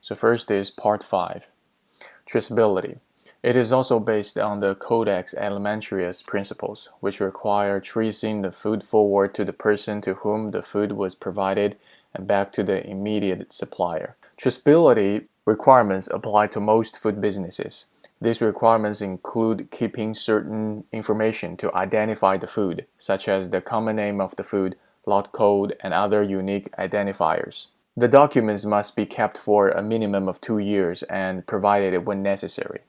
So first is Part 5, Traceability. It is also based on the Codex Alimentarius principles, which require tracing the food forward to the person to whom the food was provided and back to the immediate supplier. Traceability requirements apply to most food businesses. These requirements include keeping certain information to identify the food, such as the common name of the food, lot code, and other unique identifiers. The documents must be kept for a minimum of 2 years and provided when necessary.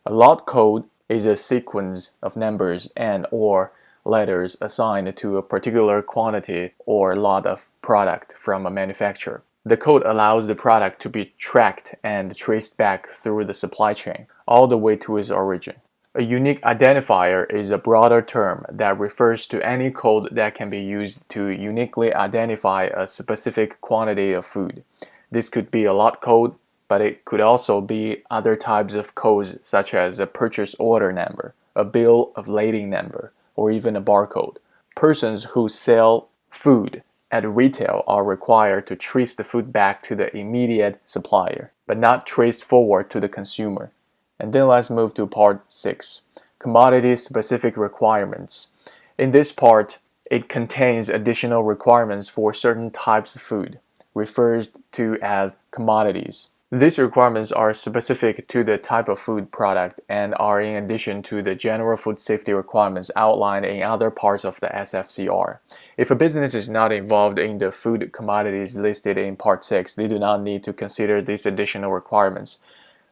A lot code is a sequence of numbers and/or letters assigned to a particular quantity or lot of product from a manufacturer. The code allows the product to be tracked and traced back through the supply chain, all the way to its origin. A unique identifier is a broader term that refers to any code that can be used to uniquely identify a specific quantity of food. This could be a lot code, but it could also be other types of codes such as a purchase order number, a bill of lading number, or even a barcode. Persons who sell food at retail are required to trace the food back to the immediate supplier, but not trace forward to the consumer. And then let's move to Part 6, Commodity-Specific Requirements. In this part, it contains additional requirements for certain types of food, referred to as commodities. These requirements are specific to the type of food product and are in addition to the general food safety requirements outlined in other parts of the SFCR. If a business is not involved in the food commodities listed in Part 6, they do not need to consider these additional requirements.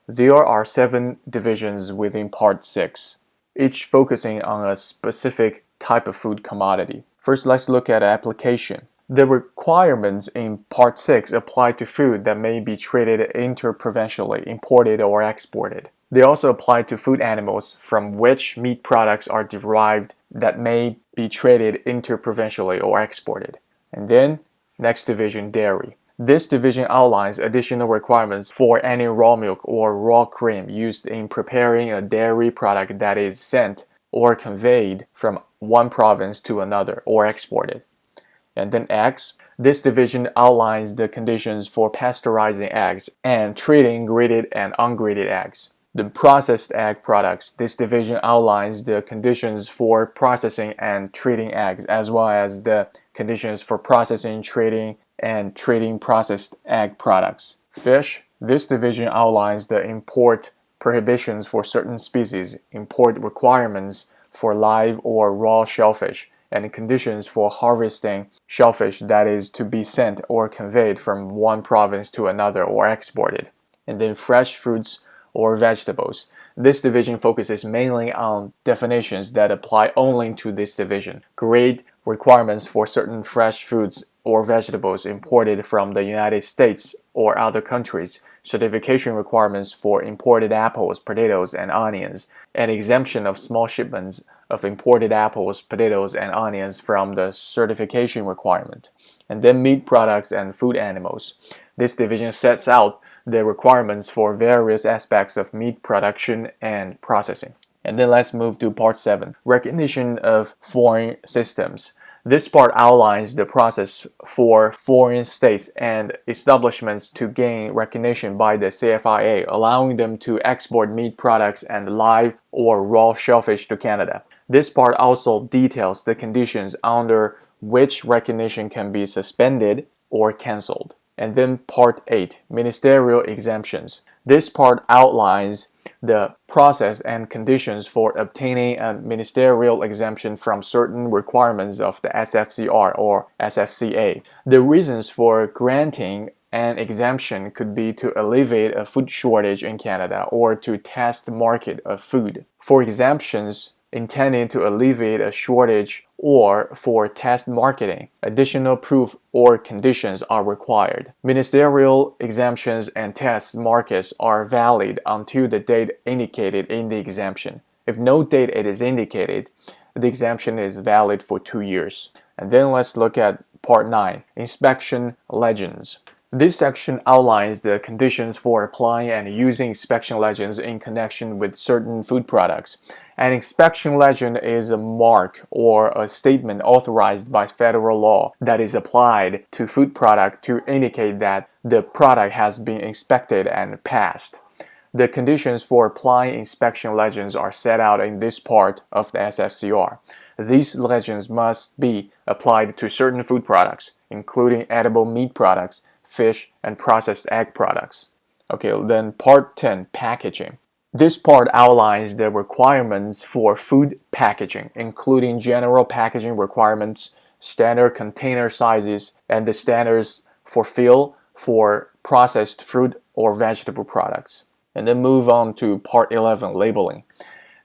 There are 7 divisions within Part 6, each focusing on a specific type of food commodity. First, let's look at application. The requirements in Part 6 apply to food that may be traded interprovincially, imported or exported. They also apply to food animals from which meat products are derived that may be traded interprovincially or exported. And then, next division, dairy. This division outlines additional requirements for any raw milk or raw cream used in preparing a dairy product that is sent or conveyed from one province to another or exported. And then eggs. This division outlines the conditions for pasteurizing eggs and treating graded and ungraded eggs. The processed egg products. This division outlines the conditions for processing and treating eggs, as well as the conditions for processing, treating, and trading processed egg products. Fish. This division outlines the import prohibitions for certain species, import requirements for live or raw shellfish, and conditions for harvesting shellfish that is to be sent or conveyed from one province to another or exported. And then fresh fruits or vegetables. This division focuses mainly on definitions that apply only to this division. Grade requirements for certain fresh fruits or vegetables imported from the United States or other countries, certification requirements for imported apples, potatoes, and onions, and exemption of small shipments of imported apples, potatoes, and onions from the certification requirement. And then meat products and food animals. This division sets out the requirements for various aspects of meat production and processing. And then let's move to Part 7, Recognition of Foreign Systems. This part outlines the process for foreign states and establishments to gain recognition by the CFIA, allowing them to export meat products and live or raw shellfish to Canada. This part also details the conditions under which recognition can be suspended or cancelled. And then Part 8, Ministerial Exemptions. This part outlines the process and conditions for obtaining a ministerial exemption from certain requirements of the SFCR or SFCA. The reasons for granting an exemption could be to alleviate a food shortage in Canada or to test the market of food. For exemptions intended to alleviate a shortage or for test marketing, additional proof or conditions are required. Ministerial exemptions and test markets are valid until the date indicated in the exemption. If no date it is indicated, the exemption is valid for 2 years. And then let's look at Part 9, Inspection Legends. This section outlines the conditions for applying and using inspection legends in connection with certain food products. An inspection legend is a mark or a statement authorized by federal law that is applied to food product to indicate that the product has been inspected and passed. The conditions for applying inspection legends are set out in this part of the SFCR. These legends must be applied to certain food products, including edible meat products, fish, and processed egg products. Okay, then part 10, packaging. This part outlines the requirements for food packaging, including general packaging requirements, standard container sizes, and the standards for fill for processed fruit or vegetable products. And then move on to part 11, labeling.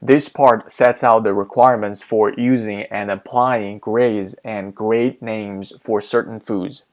This part sets out the requirements for using and applying grades and grade names for certain foods.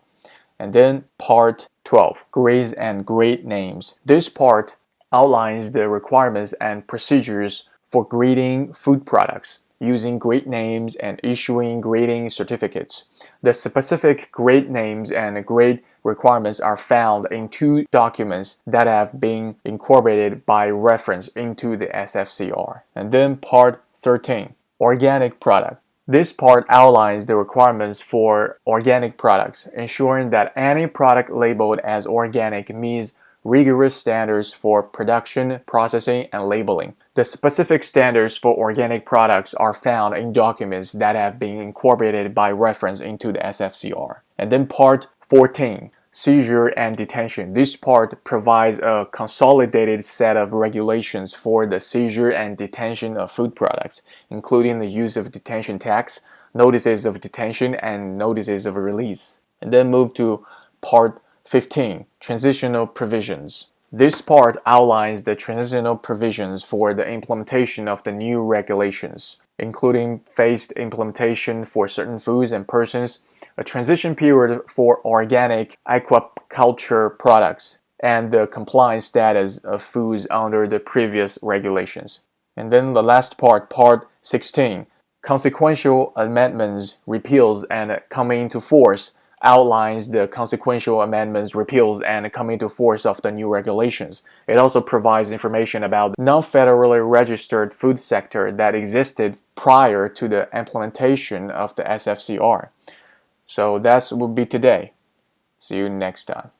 And then part 12, grades and grade names. This part outlines the requirements and procedures for grading food products, using grade names and issuing grading certificates. The specific grade names and grade requirements are found in two documents that have been incorporated by reference into the SFCR. And then part 13, organic product. This part outlines the requirements for organic products, ensuring that any product labeled as organic meets rigorous standards for production, processing, and labeling. The specific standards for organic products are found in documents that have been incorporated by reference into the SFCR. And then part 14, seizure and detention. This part provides a consolidated set of regulations for the seizure and detention of food products, including the use of detention tags, notices of detention, and notices of release. And then move to part 15, transitional provisions. This part outlines the transitional provisions for the implementation of the new regulations, including phased implementation for certain foods and persons, a transition period for organic aquaculture products, and the compliance status of foods under the previous regulations. And then the last part, part 16, consequential amendments, repeals, and coming into force, outlines the consequential amendments, repeals, and coming into force of the new regulations. It also provides information about the non-federally registered food sector that existed prior to the implementation of the SFCR. So that will be today. See you next time.